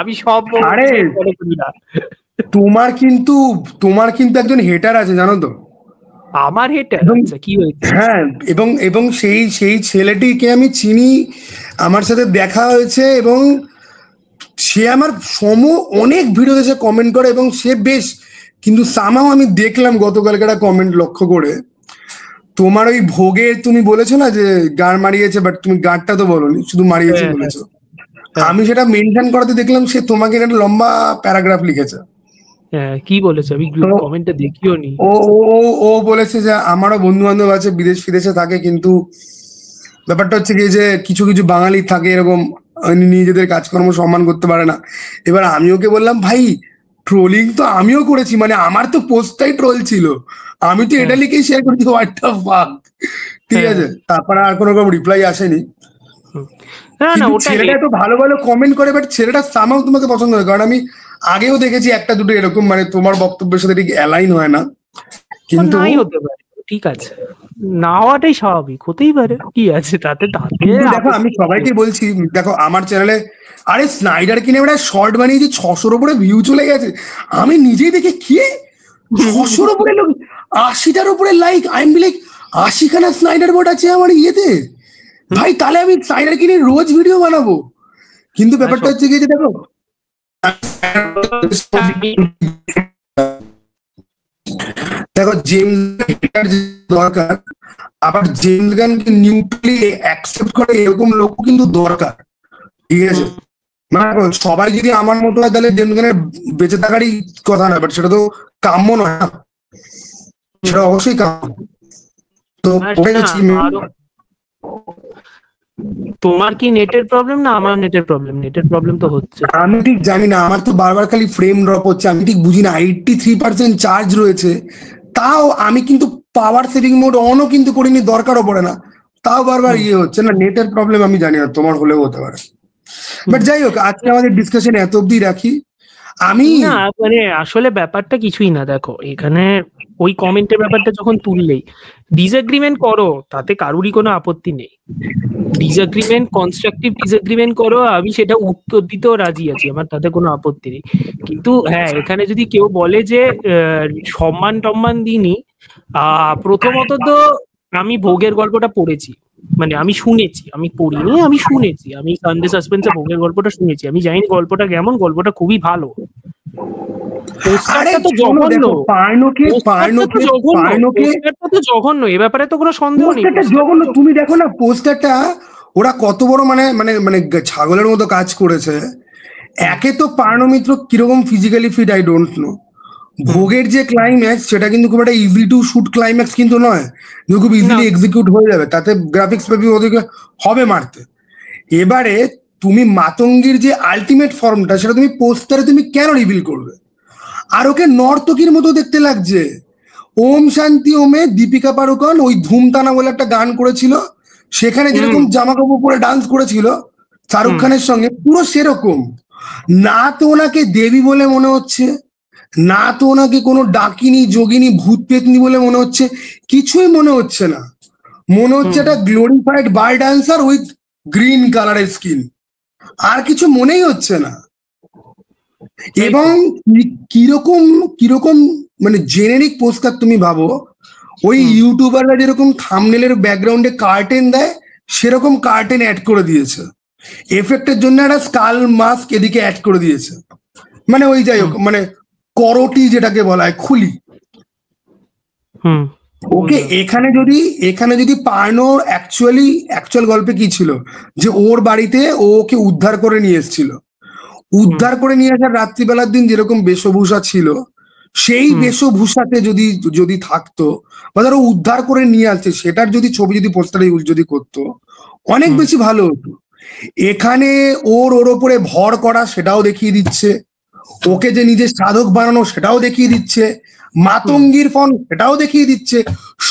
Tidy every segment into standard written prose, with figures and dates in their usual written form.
আমি সব আরে তোমার কিন্তু একজন হেটার আছে জানো তো। আমার হেটার? আচ্ছা, কি হয়েছে? হ্যাঁ, এবং সেই ছেলেটিকে আমি চিনি, আমার সাথে দেখা হয়েছে, এবং সে আমার অনেক ভিডিওতে সে কমেন্ট করে, এবং সে বেশ, কিন্তু সামাও আমি দেখলাম গতকালকে একটা কমেন্ট লক্ষ্য করে, তোমার ওই ভোগে তুমি বলেছো না যে গাড় মারিয়েছে, বাট তুমি গাড়টা তো বলোনি, শুধু মারিয়েছে বলেছো। আমি সেটা মেনশন করাতে দেখলাম সে তোমাকে একটা লম্বা প্যারাগ্রাফ লিখেছে। হ্যাঁ, কি বলেছে? আমি কমেন্টটা দেখিও নি। ও ও বলেছে যে আমারও বন্ধু বান্ধব আছে বিদেশে থাকে, কিন্তু ব্যাপারটা হচ্ছে কি যে কিছু কিছু বাঙালি থাকে এরকম, নিজেদের কাজকর্ম সম্মান করতে পারে না। এবার আমি ওকে বললাম, ভাই ট্রোলিং তো আমিও করেছি, মানে আমার তো পোস্টটাই ট্রোল ছিল, আমি তো এটা লিখেই শেয়ার করেছি, হোয়াট দ্য ফাক। ঠিক আছে, তারপর আর কোনো রকম রিপ্লাই আসেনি। কিন্তু ছেলেটা এত ভালো ভালো কমেন্ট করে, বাট ছেলেটা সামাও তোমাকে পছন্দ করে, কারণ আমি আগেও দেখেছি একটা দুটো এরকম, মানে তোমার বক্তব্যের সাথে ঠিক অ্যালাইন হয় না, কিন্তু নাই হতে পারে, ঠিক আছে, না হওয়াটাই স্বাভাবিক, হতেই পারে, কি আছে তাতে। দেখো আমি সবাইকে বলছি, দেখো আমার চ্যানেলে আরে স্নাইডার কিনে একটা শর্ট বানিয়েছি, 600-র উপরে ভিউ চলে গেছে। আমি নিজেই দেখে কি 600-র উপরে লোক, 80টার উপরে লাইক, আই এম লাইক 80খানা স্নাইডার বোর্ড আছে আমার ইয়েতে, ভাই তাহলে আমি স্নাইডার কিনে রোজ ভিডিও বানাবো। কিন্তু ব্যাপারটা হচ্ছে কি যে দেখো জেমস দরকার, আবার জেমস গানকে নিউট্রালি অ্যাকসেপ্ট করে এরকম লোক কিন্তু দরকার, ঠিক আছে। মানে সবাই যদি আমার মতো হয় তাহলে জেমস গানের বেঁচে থাকারই কথা না, বাট সেটা তো কাম্য নয় না, সেটা অবশ্যই কাম্য। তো তোমার কি নেটের প্রবলেম না আমার নেটের প্রবলেম? নেটের প্রবলেম তো হচ্ছে, আমি ঠিক জানি না, আমার তো বারবার খালি ফ্রেম ড্রপ হচ্ছে, আমি ঠিক বুঝি না। 83% চার্জ রয়েছে, তাও আমি কিন্তু পাওয়ার সেভিং মোড অনও কিন্তু করিনি, দরকারও পড়ে না, তাও বারবার হচ্ছে না। নেটের প্রবলেম আমি জানি না, তোমার হলেও হতে পারে। বাট যাই হোক, আজকে আমাদের ডিসকাশন এত অব্দি রাখি। আমি না মানে আসলে ব্যাপারটা কিছুই না, দেখো এখানে ওই কমেন্টের ব্যাপারটা যখন তুললেই, ডিসএগ্রিমেন্ট করো, তাতে কারুরই কোনো আপত্তি নেই। ডিসএগ্রিমেন্ট, কনস্ট্রাকটিভ ডিসএগ্রিমেন্ট করো, আমি সেটা উত্তর দিতেও রাজি আছি, আমার তাতে কোনো আপত্তি নেই। কিন্তু হ্যাঁ, এখানে যদি কেউ বলে যে সম্মান টম্মান দিইনি, প্রথমত তো আমি ভোগের গল্পটা পড়েছি, মানে আমি শুনেছি, আমি পড়িনি, আমি শুনেছি, আমি সানডে সাসপেন্সে ভোগের গল্পটা শুনেছি, আমি জানি গল্পটা কেমন, গল্পটা খুবই ভালো। পোস্টারটা তো জঘন্য, পোস্টারটা তো জঘন্য, এ ব্যাপারে তো কোনো সন্দেহ নেই, জঘন্য। তুমি দেখো না পোস্টারটা, ওরা কত বড় মানে মানে মানে ছাগলের মতো কাজ করেছে। একে তো পার্ণমিত্র কিরকম physically fit I don't know, ভোগের যে ক্লাইম্যাক্স সেটা কিন্তু খুব একটা ইজি টু শুট ক্লাইম্যাক্স কিন্তু নয়, খুব ইজিলি এক্সিকিউট হয়ে যাবে, তাতে গ্রাফিক্স ওদিকে হবে মারতে। এবারে তুমি মাতঙ্গীর যে আলটিমেট ফর্মটা সেটা তুমি পোস্টারে তুমি কেন রিভিল করবে? আর ওকে নর্তকীর মতো দেখতে লাগছে। ওম শান্তি ওমে দীপিকা পাড়ুকন ওই ধুমতানা বলে একটা গান করেছিল, সেখানে যেরকম জামা কাপড় পরে ডান্স করেছিল শাহরুখ খানের সঙ্গে, পুরো সেরকম। না তো ওনাকে দেবী বলে মনে হচ্ছে, না তো ওনাকে কোনো ডাকিনী যোগিনী ভূত পেতনি বলে মনে হচ্ছে, কিছুই মনে হচ্ছে না। মনে হচ্ছে একটা glorified bar dancer with green কালারের স্কিন, আর কিছু মনেই হচ্ছে না। এবং কিরকম কিরকম মানে জেনেরিক পোস্টার তুমি ভাবো, ওই ইউটিউবাররা যেরকম থাম্বনেলের ব্যাকগ্রাউন্ডে কার্টেন দেয় সেরকম কার্টেন অ্যাড করে দিয়েছে, এফেক্টের জন্য একটা স্কাল মাস্ক এদিকে অ্যাড করে দিয়েছে, মানে ওই যাই হোক মানে করটি যেটাকে বলা হয় খুলি। ওকে, এখানে যদি পার্নোর অ্যাকচুয়াল গল্পে কি ছিল যে ওর বাড়িতে ওকে উদ্ধার করে নিয়ে এসেছিল, উদ্ধার করে নিয়ে আসার রাত্রিবেলার দিন যেরকম বেশভূষা ছিল, সেই বেশভূষাতে যদি থাকতো, বা ধরো উদ্ধার করে নিয়ে আসছে সেটার যদি ছবি যদি পোস্টারে ইউজ যদি করতো, অনেক বেশি ভালো হতো। এখানে ওর ওপরে ভর করা সেটাও দেখিয়ে দিচ্ছে, ওকে যে নিজের সাধক বানানো সেটাও দেখিয়ে দিচ্ছে, মাতঙ্গীর ফোন সেটাও দেখিয়ে দিচ্ছে,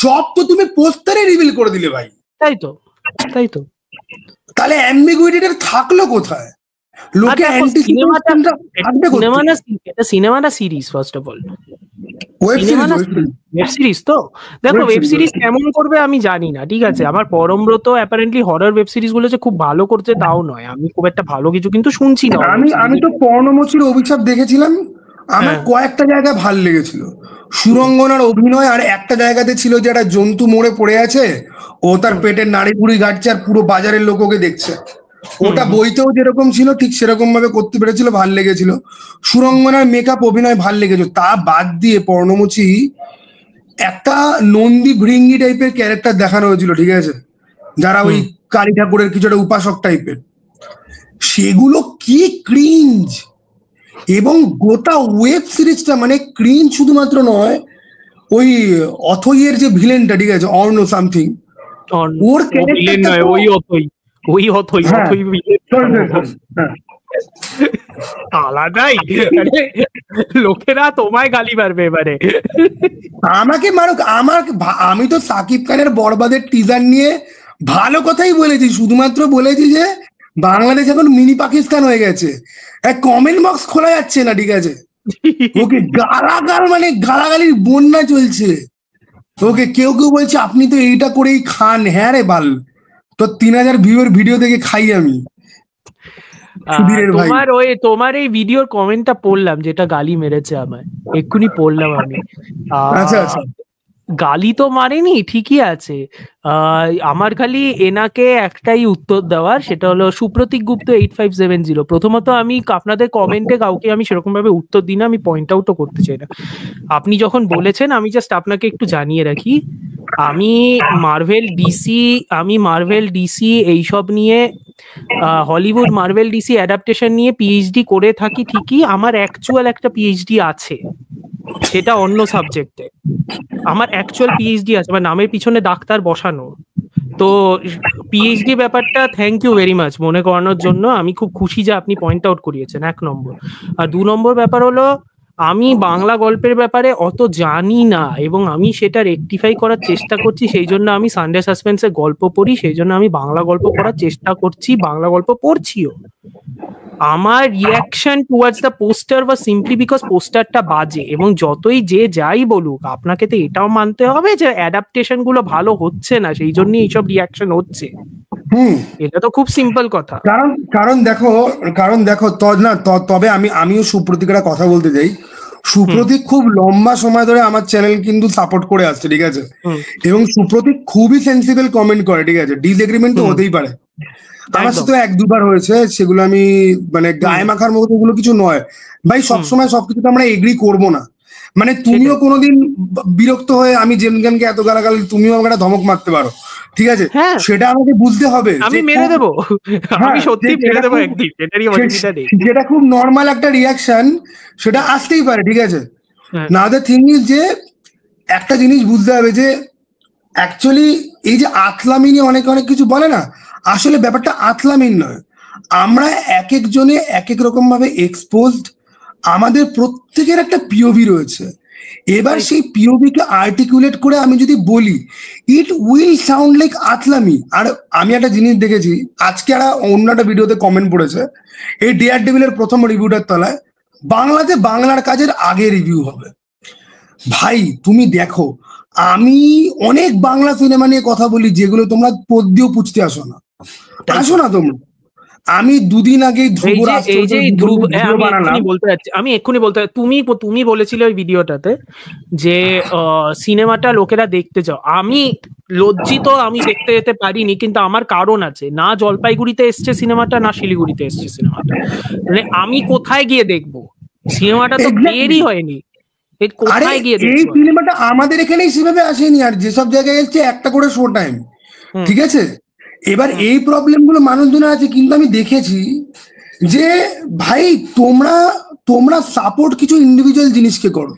সব তো তুমি পোস্টারে রিভিল করে দিলে ভাই। তাই তো তাহলে অ্যাম্বিগুইটিটা থাকলো কোথায়? লোকে সিনেমাটা series first of all, web cinema series না ওয়েব সিরিজ তো দেখো, ওয়েব সিরিজ কেমন করবে আমি জানি না, ঠিক আছে। আমার Parambrata apparently horror web series গুলো যে খুব ভালো করছে তাও নয়, আমি খুব একটা ভালো কিছু কিন্তু শুনছি না। আমি তো পর্ণমোচীর অভিশাপ দেখেছিলাম, আমার কয়েকটা জায়গা ভাল লেগেছিল। সুরঙ্গনার অভিনয়, আর একটা জায়গাতে ছিল যে একটা জন্তু মরে পড়ে আছে, ও তার পেটের নাড়ি বুড়ি গাড়ছে আর পুরো বাজারের লোক ওকে দেখছে। ওটা বইতেও যেরকম ছিল ঠিক সেরকম ভাবে করতে পেরেছিল, ভাল লেগেছিল। সুরঙ্গনার মেকআপ অভিনয় ভাল লেগেছিল। তা বাদ দিয়ে পর্ণমোচী একটা নন্দী ভৃঙ্গি টাইপের ক্যারেক্টার দেখানো হয়েছিল, ঠিক আছে, যারা ওই কালী ঠাকুরের কিছু একটা উপাসক টাইপের, সেগুলো কি ক্রিঞ্জ। এবং গোটা ওয়েব সিরিজটা মানে ক্রিঞ্জ শুধুমাত্র নয়, ওই অথইয়ের যে ভিলেনটা, ঠিক আছে, অর্ণ সামথিং, ওর ক্যারেক্টারটা ওই অথই আলাদাই, লোকেরা তোমায় গালি মারবে এবারে। আমাকে মারুক, আমি তো সাকিব খানের বরবাদের টিজার নিয়ে ভালো কথাই বলেছি, শুধুমাত্র বলেছি যে বাংলাদেশ এখন মিনি পাকিস্তান হয়ে গেছে, কমেন্ট বক্স খোলা যাচ্ছে না, ঠিক আছে, ওকে গালাগাল মানে গালাগালির বন্যা চলছে। ওকে কেউ কেউ বলছে আপনি তো এইটা করেই খান। হ্যাঁ রে বাল, তো 3000 ভিউয়ের ভিডিও থেকে খাই আমি। তোমার এই ভিডিওর কমেন্টটা পড়লাম যেটা গালি মেরেছে আমায়, এক্ষুনি পড়লাম আমি। আচ্ছা আচ্ছা, গালি তো মারেনি, ঠিকই আছে। আমার খালি এনাকে একটাই উত্তর দেওয়ার, সেটা হলো সুপ্রতীক গুপ্ত 8570। প্রথমত আমি আপনাদের কমেন্টে কাউকে আমি সেরকম ভাবে উত্তর দিই না, আমি পয়েন্ট আউটও করতে চাই না। আপনি যখন বলেছেন, আমি জাস্ট আপনাকে একটু জানিয়ে রাখি, আমি মার্ভেল ডিসি এইসব নিয়ে, হলিউড মার্ভেল ডিসি অ্যাডাপ্টেশন নিয়ে পিএইচডি করে থাকি ঠিকই, আমার অ্যাকচুয়াল একটা পিএইচডি আছে, সেটা অন্য সাবজেক্টে। আমার অ্যাকচুয়াল পিএইচডি আছে, আমার নামের পিছনে ডাক্তার বসানো। তো পিএইচডি ব্যাপারটা থ্যাংক ইউ ভেরি মাচ মনে করানোর জন্য, আমি খুব খুশি যে আপনি পয়েন্ট আউট করিয়েছেন, 1 নম্বর। আর 2 নম্বর ব্যাপার হলো, আমি বাংলা গল্পের ব্যাপারে অত জানি না এবং আমি সেটা রেকটিফাই করার চেষ্টা করছি। সেই জন্য আমি সানডে সাসপেন্সের গল্প পড়ি, সেই জন্য আমি বাংলা গল্প পড়ার চেষ্টা করছি, বাংলা গল্প পড়ছিও। আমার reaction towards the poster was simply because পোস্টারটা বাজে, এবং যতই যে যাই বলুক আপনাকে তো এটাও মানতে হবে যে অ্যাডাপ্টেশন গুলো ভালো হচ্ছে না, সেই জন্যই এইসব রিয়াকশন হচ্ছে। এটা তো খুব সিম্পল কথা। কারণ দেখো তবে আমিও সুপ্রতীকের কথা বলতে চাই। সুপ্রতীক খুব লম্বা সময় ধরে আমার চ্যানেল কিন্তু সাপোর্ট করে আসছে, ঠিক আছে, এবং সুপ্রতীক খুবই সেন্সিবল কমেন্ট করে, ঠিক আছে, ডিসএগ্রিমেন্ট তো হতেই পারে। আমার সাথে 1-2 বার হয়েছে, সেগুলো আমি মানে গায়ে মাখার মতো ওগুলো কিছু নয় ভাই। সবসময় সবকিছুতে আমরা এগ্রি করবো না। মানে তুমিও কোনোদিন বিরক্ত হয়ে আমি জেমগানকে এত গালাগাল, তুমিও আমাকে একটা ধমক মারতে পারো, ঠিক আছে, সেটা আমাকে বুঝতে হবে। আমি মেরে দেবো, আমি সত্যি মেরে দেবো একদিন, যেটা খুব নর্মাল একটা রিয়াকশন, সেটা আসতেই পারে, ঠিক আছে। না দ্য থিং ইজ যে একটা জিনিস বুঝতে হবে যে অ্যাকচুয়ালি এই যে আতলামি নিয়ে অনেক কিছু বলে না, আসলে ব্যাপারটা আতলামিন নয়। আমরা এক একজনে এক এক রকম ভাবে এক্সপোজড, আমাদের প্রত্যেকের একটা পিওভি রয়েছে। এবার সেই পিওভিকে আর্টিকুলেট করে আমি যদি বলি, ইট উইল সাউন্ড লাইক আতলামি। আর আমি একটা জিনিস দেখেছি, আজকে অন্য একটা ভিডিওতে কমেন্ট পড়েছে, এই ডেয়ার ডেভিলের প্রথম রিভিউটার তলায় বাংলাতে বাংলার কাজের আগে রিভিউ হবে। ভাই তুমি দেখো, আমি অনেক বাংলা সিনেমা নিয়ে কথা বলি যেগুলো তোমরা পদ্যেও পুছতে আসো না তোমরা। আমি 2 দিন আগে আমি এক্ষুনি বলতে তুমি বলেছিলে ওই ভিডিওটাতে যে সিনেমাটা লোকেরা দেখতে চাও। আমি লজ্জিত, আমি দেখতে যেতে পারিনি, কিন্তু আমার কারণ আছে। না জলপাইগুড়িতে এসছে সিনেমাটা, না শিলিগুড়িতে এসছে সিনেমাটা, মানে আমি কোথায় গিয়ে দেখবো? সিনেমাটা তো বেরই হয়নি, কোথায় গিয়ে দেখবো? এই সিনেমাটা আমাদের এখানেই সেভাবে আসেনি, আর যেসব জায়গায় এসছে একটা করে শো টাইম, ঠিক আছে। এবার এই প্রবলেম গুলো মানুষজনের আছে, কিন্তু আমি দেখেছি যে ভাই তোমরা সাপোর্ট কিছু ইন্ডিভিজুয়াল জিনিসকে করো,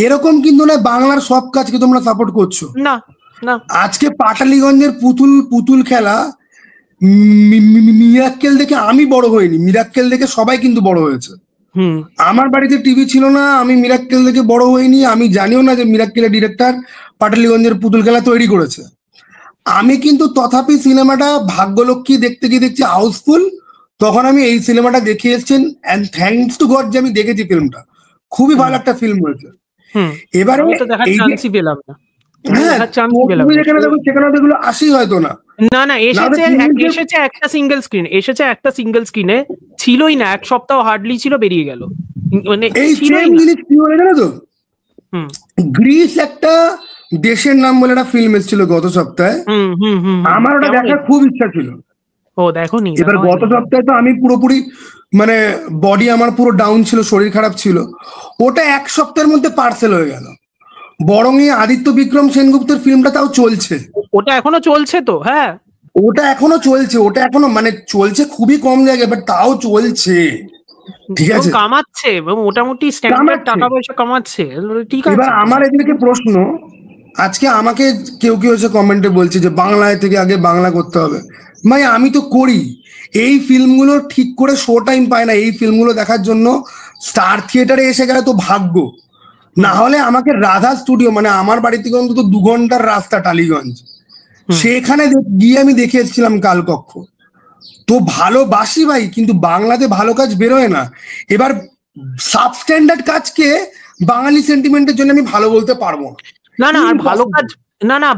এরকম কিন্তু না বাংলার সব কাজকে তোমরা সাপোর্ট করছো না। আজকে পাটালিগঞ্জের পুতুল খেলা, মিরাক্কেল দেখে আমি বড় হইনি, মিরাক্কেল দেখে সবাই কিন্তু বড় হয়েছে। আমার বাড়িতে টিভি ছিল না, আমি মিরাক্কেল দেখে বড় হইনি, আমি জানিও না যে মিরাক্কেলের ডিরেক্টর পাটালিগঞ্জের পুতুল খেলা তৈরি করেছে। আমি কিন্তু তথাপি সিনেমাটা ভাগ্যলক্ষ্মী দেখতে গিয়ে দেখছি হাউসফুল, তখন আমি এই সিনেমাটা দেখে এসেছেন, অ্যান্ড থ্যাঙ্কস টু গড যে আমি দেখেছি ফিল্মটা, খুবই ভালো একটা ফিল্ম হয়েছে। এবারে আমি তো দেখার চান্সই পেলাম না। হ্যাঁ সেখানে দেখলো আসি হয়তো না, না এসেছে একটা সিঙ্গেল স্ক্রিনে ছিলই না, এক সপ্তাহ হার্ডলি ছিল, বেরিয়ে গেল। মানে এই সেম জিনিস কি হলো জানো তো, গ্রিস একটা দেশের নাম বলে একটা ফিল্ম এসেছিল গত সপ্তাহে, আমার ওটা দেখার খুব ইচ্ছা ছিল। ও দেখোনি? এবার গত সপ্তাহে তো আমি পুরোপুরি মানে বডি আমার পুরো ডাউন ছিল, শরীর খারাপ ছিল, ওটা এক সপ্তাহের মধ্যে পার্সেল হয়ে গেল। বরং এই আদিত্য বিক্রম সেনগুপ্তের ফিল্মটা তাও চলছে, ওটা এখনো চলছে তো? হ্যাঁ ওটা এখনো চলছে, ওটা এখনো মানে চলছে খুবই কম জায়গায়, বাট তাও চলছে, ঠিক আছে, কামাচ্ছে মোটামুটি স্ট্যান্ডার্ড টাকা পয়সা কামাচ্ছে, ঠিক আছে। এবার আমার এদেরকে প্রশ্ন, আজকে আমাকে কেউ কেউ এসে কমেন্টে বলছে যে বাংলায় থেকে আগে বাংলা করতে হবে। ভাই আমি তো করি, এই ফিল্মগুলো ঠিক করে শো টাইম পায় না, এই ফিল্মগুলো দেখার জন্য স্টার থিয়েটারে এসে গেলে তো ভাগ্য, না হলে আমাকে রাধা স্টুডিও মানে আমার বাড়ি থেকে অন্তত 2 ঘন্টার রাস্তা টালিগঞ্জ, সেখানে গিয়ে আমি দেখে এসেছিলাম কালকক্ষ। তো ভালোবাসি ভাই, কিন্তু বাংলাতে ভালো কাজ বেরোয় না। এবার সাবস্ট্যান্ডার্ড কাজকে বাঙালি সেন্টিমেন্টের জন্য আমি ভালো বলতে পারবো না। আর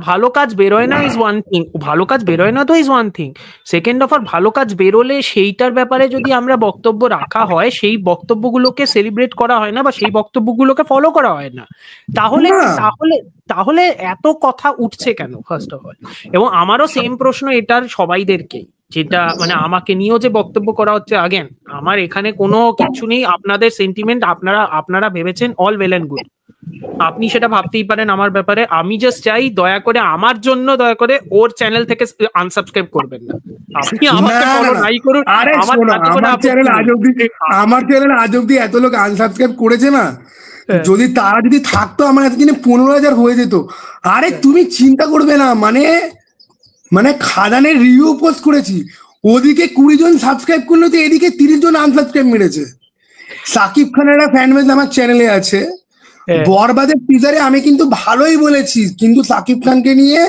ভালো কাজ বেরোয় না ইজ ওয়ান থিং, ভালো কাজ বেরোয় না তো is one thing. Second of, আর ভালো কাজ বেরোলে সেইটার ব্যাপারে যদি আমরা বক্তব্য রাখা হয়, সেই বক্তব্যগুলোকে সেলিব্রেট করা হয় না, বা সেই বক্তব্যগুলোকে ফলো করা হয় না, তাহলে তাহলে তাহলে এত কথা উঠছে কেন ফার্স্ট অফ অল? এবং আমারও সেম প্রশ্ন এটার সবাইদেরকেই, যেটা মানে আমাকে নিয়েও যে বক্তব্য করা হচ্ছে, আগেন আমার এখানে কোনো কিছু নেই, আপনাদের সেন্টিমেন্ট আপনারা ভেবেছেন, অল ওয়েল এন্ড গুড, আপনি সেটা ভাবতেই পারেন আমার ব্যাপারে। আমি জাস্ট চাই দয়া করে আমার জন্য দয়া করে ওর চ্যানেল থেকে আনসাবস্ক্রাইব করবেন না, আপনি আমাকে ফলো নাই করুন। আমার চ্যানেল আজ অব্দি এত লোক আনসাবস্ক্রাইব করেছে না, যদি তারা যদি থাকতো আমার এতদিনে 15,000 হয়ে যেত। আরে তুমি চিন্তা করবে না, মানে খাদানের রিভিউ পোস্ট করেছি, ওদিকে 20 জন সাবস্ক্রাইব করলো, তো এদিকে 30 জন আনসাবস্ক্রাইব মেরেছে। সাকিব খানের একটা ফ্যান বেস আমার চ্যানেলে আছে, বরবাদের টিজারে আমি কিন্তু ভালোই বলেছি, কিন্তু সাকিব খানকে নিয়ে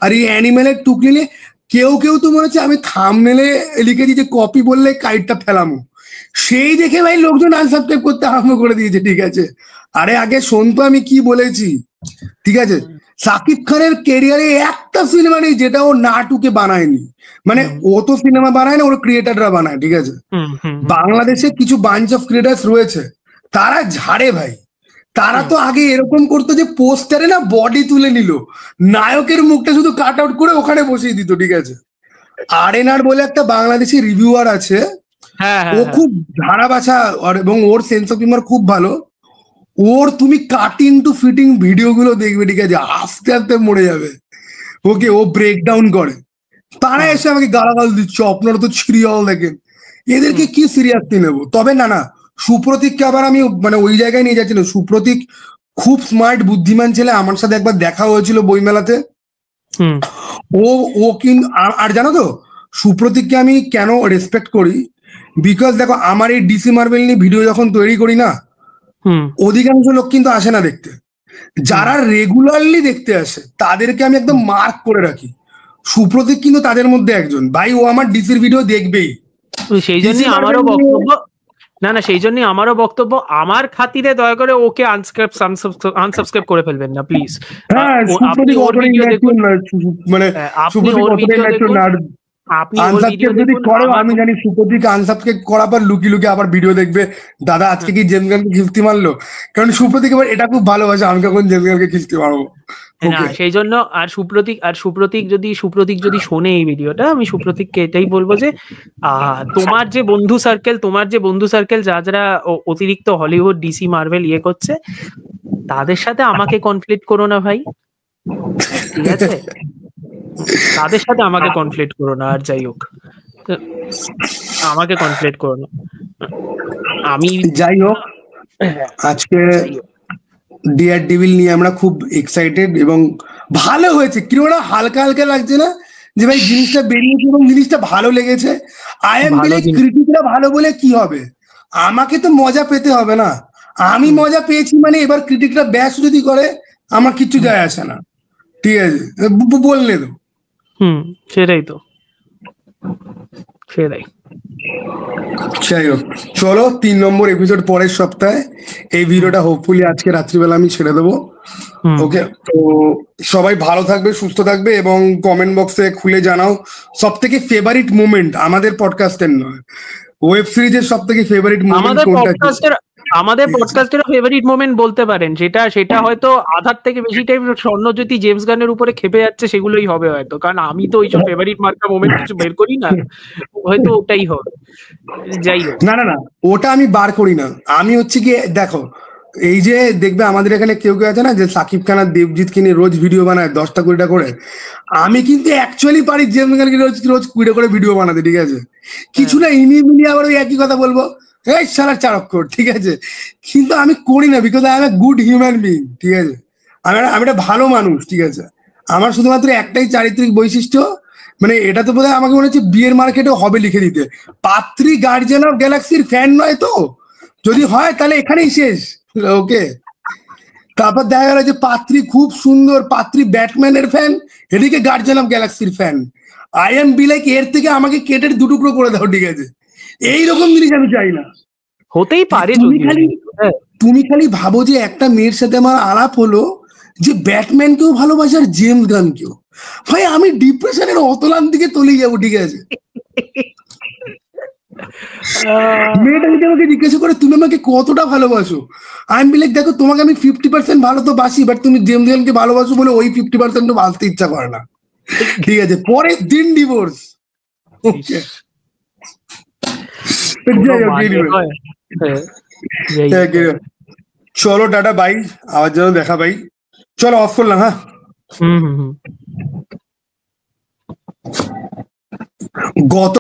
আর এই অ্যানিমেলের টুকলি নিয়ে কেউ তো মনে হচ্ছে আমি থাম্বনেলে লিখে দিয়েছি কপি বললে কাইটটা ফেলামো, সেই দেখে ভাই লোকজন আনসাবস্ক্রাইব করতে আরম্ভ করে দিয়েছে, ঠিক আছে। আরে আগে শোন তো আমি কি বলেছি, ঠিক আছে। সাকিব খানের ক্যারিয়ারে একটা সিনেমা নেই যেটা ও নাটুকে বানায়নি, মানে ও তো সিনেমা বানায় না, ওর ক্রিয়েটাররা বানায়, ঠিক আছে। বাংলাদেশে কিছু বাঞ্চ অফ ক্রিয়েটার্স রয়েছে, তারা ঝাড়ে ভাই, তারা তো আগে এরকম করতো যে পোস্টারে না বডি তুলে নিল, নায়কের মুখটা শুধু কাট আউট করে ওখানে বসিয়ে দিত, ঠিক আছে। আরএনআর বলে একটা বাংলাদেশি রিভিউয়ার আছে, ও খুব ধারা বাছা, এবং ওর সেন্স অফ হিউমার খুব ভালো। ওর তুমি কাটিং টু ফিটিং ভিডিও গুলো দেখবে, ঠিক আছে, আস্তে আস্তে মরে যাবে। ওকে, ও ব্রেকডাউন করে, তারা এসে আমাকে গালাগাল দিচ্ছে, আপনারা তো সিরিয়াল দেখেন, এদেরকে কি সিরিয়াসলি নেবো? তবে না সুপ্রতীককে আবার আমি মানে ওই জায়গায় নিয়ে যাচ্ছি না, সুপ্রতীক খুব স্মার্ট বুদ্ধিমান ছেলে, আমার সাথে একবার দেখা হয়েছিল বইমেলাতে। ও কিন্তু আর জানো তো সুপ্রতীককে আমি কেন রেসপেক্ট করি, বিকজ দেখো আমার এই ডিসি মার্বেল নিয়ে ভিডিও যখন তৈরি করি না, অধিকাংশ লোক কিন্তু আসে না দেখতে, যারা রেগুলারলি দেখতে আসে তাদেরকে আমি একদম মার্ক করে রাখি। সুপ্রতীক কিন্তু তাদের মধ্যে একজন, ভাই ও আমার ডিসির ভিডিও দেখবেই। সেই জন্য আমারও বক্তব্য, সেই জন্য আমারও বক্তব্য, আমার খাতিরে দয়া করে ওকে আনসাবস্ক্রাইব করে ফেলবেন না প্লিজ। আপনি ওর ভিডিও দেখুন, মানে আমি জানি সুপ্রতীক আনসাবস্ক্রাইব করার পর লুকি লুকি আবার ভিডিও দেখবে, দাদা আজকে কি জেমস গানকে খিস্তি মারলো, কারণ সুপ্রতীক এবার এটা খুব ভালোবাসে, আমি কখন জেমস গানকে খিস্তি মারবো না, সেই জন্য। আর সুপ্রতীক যদি শোনে এই ভিডিওটা, আমি সুপ্রতীককে এটাই বলবো যে তোমার যে বন্ধু সার্কেল যারা অতিরিক্ত হলিউড ডিসি মার্ভেল করছে, তাদের সাথে আমাকে কনফ্লিক্ট করো না ভাই, ঠিক আছে, তাদের সাথে আমাকে কনফ্লিক্ট করো না। আর যাই হোক, আমাকে কনফ্লিক্ট করো না। আমি যাই হোক, আজকে ডিয়ার ডেভিল নিয়ে আমরা খুব এক্সাইটেড, এবং ভালো হয়েছে, কিরকম হালকা হালকা লাগছে না যে ভাই জিনিসটা বেরিয়েছে এবং জিনিসটা ভালো লেগেছে। আই এম বিলিভ ক্রিটিকরা ভালো বলে কি হবে, আমাকে তো মজা পেতে হবে না, আমি মজা পেয়েছি মানে এবার ক্রিটিকরা ব্যাস যদি করে আমার কিচ্ছু যায় আসে না, ঠিক আছে, বললে তো। সেটাই তো। সেটাই। যাই হোক, চলো 3 নম্বর এপিসোড পরের সপ্তাহে। এই ভিডিওটা হোপফুলি আজকে রাত্রিবেলা আমি ছেড়ে দেবো। ওকে, তো সবাই ভালো থাকবে, সুস্থ থাকবে, এবং কমেন্ট বক্সে খুলে জানাও সব থেকে ফেভারিট মোমেন্ট, আমাদের পডকাস্টের নয়, ওয়েব সিরিজের সব থেকে ফেভারিট মোমেন্ট কোনটা? আমাদের পডকাস্টের ফেভারিট মোমেন্ট বলতে পারেন, সেটা হয়তো আধার থেকে বেশি টাইম স্বর্ণজ্যোতি জেমস গানের উপরে খেপে যাচ্ছে, সেগুলোই হবে হয়তো, কারণ আমি তো ওইসব ফেভারিট মার্কা মোমেন্ট কিছু বের করি না, হয়তো ওটাই হবে। যাই হোক, না না না, ওটা আমি বার করি না। আমি হচ্ছে কি, দেখো, এই যে দেখবে আমাদের এখানে কেউ কেউ আছে না, যে সাকিব খান আর দেবজিৎকে নিয়ে রোজ ভিডিও বানায় 10টা 20টা করে। আমি কিন্তু অ্যাকচুয়ালি পারি জেমস গানকে রোজ রোজ 20টা করে ভিডিও বানাতে, ঠিক আছে? কিছু না ইনি মিনি আবার ওই একই কথা বলবো, এই সারা চারক্কর, ঠিক আছে? কিন্তু আমি করি না, because I M a good human being, ঠিক আছে? আমি একটা ভালো মানুষ, ঠিক আছে? আমার শুধুমাত্র একটাই চারিত্রিক বৈশিষ্ট্য, মানে এটা তো বোধহয় আমাকে মনে হচ্ছে বিয়ের মার্কেটে হবে লিখে দিতে, পাত্রী গার্জিয়ান অফ গ্যালাক্সির ফ্যান নয় তো, যদি হয় তাহলে এখানেই শেষ। ওকে, তারপর দেখা গেল যে পাত্রী খুব সুন্দর, পাত্রী ব্যাটম্যানের ফ্যান, এদিকে গার্জিয়ান অফ গ্যালাক্সির fan. I am be like, এর থেকে আমাকে কেটের 2 টুকরো করে দাও, ঠিক আছে? এইরকম জিনিস আমি চাই না। হতেই পারে। তুমি খালি ভাবো যে একটা মেয়ের সাথে আমার আলাপ হলো, যে ব্যাটম্যানকেও ভালোবাসে আর জেমস গানকেও, ভাই আমি ডিপ্রেশনের অতলান দিকে তলে যাবো, ঠিক আছে? মেয়েটা যদি আমাকে জিজ্ঞাসা করে তুমি আমাকে কতটা ভালোবাসো, আমি বলি দেখো তোমাকে আমি 50% ভালো তো বাসি, বাট তুমি জেমস গানকে ভালোবাসো বলে ওই 50% বাঁচতে ইচ্ছা করে না, ঠিক আছে? পরের দিন ডিভোর্স। চলো টাটা, বাই, আবার যেন দেখা, বাই। চলো অফ করলাম, হ্যাঁ। গত